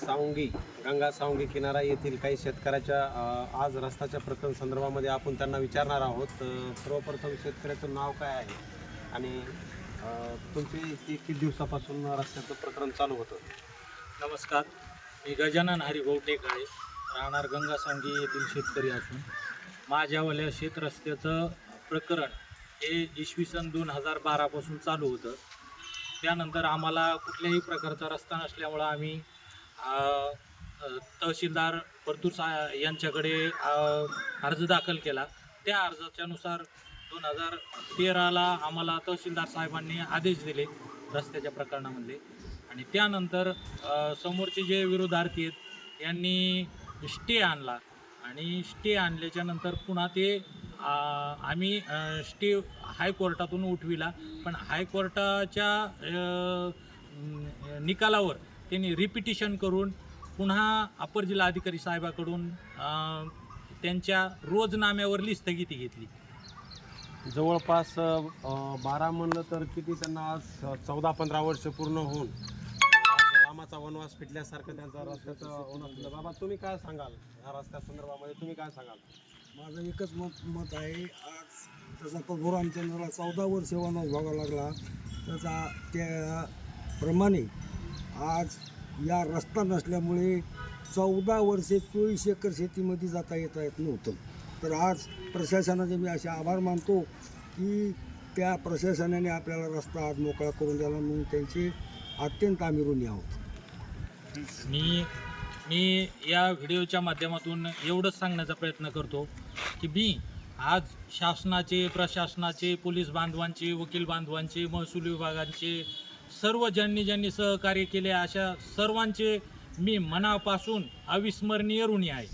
सावंगी गंगा सावंगी किनारा येथील काही शेतकऱ्याच्या आज रस्त्याच्या प्रकरण संदर्भामध्ये आपण त्यांना विचारणार आहोत. सर्वप्रथम शेतकऱ्याचं नाव काय आहे आणि तुमचे किती दिवसापासून रस्त्याचं प्रकरण चालू होतं? नमस्कार, मी गजानन हरिभाऊ टेकाळे, राहणार गंगा सावंगी येथील शेतकरी असून माझ्यावाल्या शेत रस्त्याचं प्रकरण हे इसवी सन 2012पासून चालू होतं. त्यानंतर आम्हाला कुठल्याही प्रकारचा रस्ता नसल्यामुळं आम्ही तहसीलदार परतूर यांच्याकडे अर्ज दाखल केला. त्या अर्जाच्यानुसार 2013ला आम्हाला तहसीलदार साहेबांनी आदेश दिले रस्त्याच्या प्रकरणामध्ये. आणि त्यानंतर समोरचे जे विरोधार्थी आहेत यांनी स्टे आणला आणि स्टे आणल्याच्या नंतर पुन्हा ते आम्ही स्टे हायकोर्टातून उठविला. पण हायकोर्टाच्या निकालावर त्यांनी रिपिटिशन करून पुन्हा अपर जिल्हाधिकारी साहेबाकडून त्यांच्या रोजनाम्यावरली स्थगिती घेतली. जवळपास 12 म्हणलं तर किती त्यांना आज 14-15 वर्ष पूर्ण होऊन रामाचा वनवास फिटल्यासारखं त्यांचा रस्त्याचं होणं. बाबा, तुम्ही काय सांगाल या रस्त्या संदर्भामध्ये? तुम्ही काय सांगाल? माझं एकच मत आहे. आज जसा प्रभू रामचंद्राला 14 वर्ष वनवास भोगावा लागला, त्याचा त्याप्रमाणे आज या रस्ता नसल्यामुळे 14 वर्षे 24 एकर शेतीमध्ये जाता येत नव्हतं. तर आज प्रशासनाचे मी असे आभार मानतो की त्या प्रशासनाने आपल्याला रस्ता आज मोकळा करून द्यावा, म्हणून त्यांचे अत्यंत आम्ही ऋणी आहोत. मी या व्हिडिओच्या माध्यमातून एवढंच सांगण्याचा प्रयत्न करतो की मी आज शासनाचे, प्रशासनाचे, पोलीस बांधवांचे, वकील बांधवांचे, महसूल विभागांचे, सर्व ज्यांनी सहकार्य केले अशा सर्वांचे मी मनापासून अविस्मरणीय ऋणी आहे.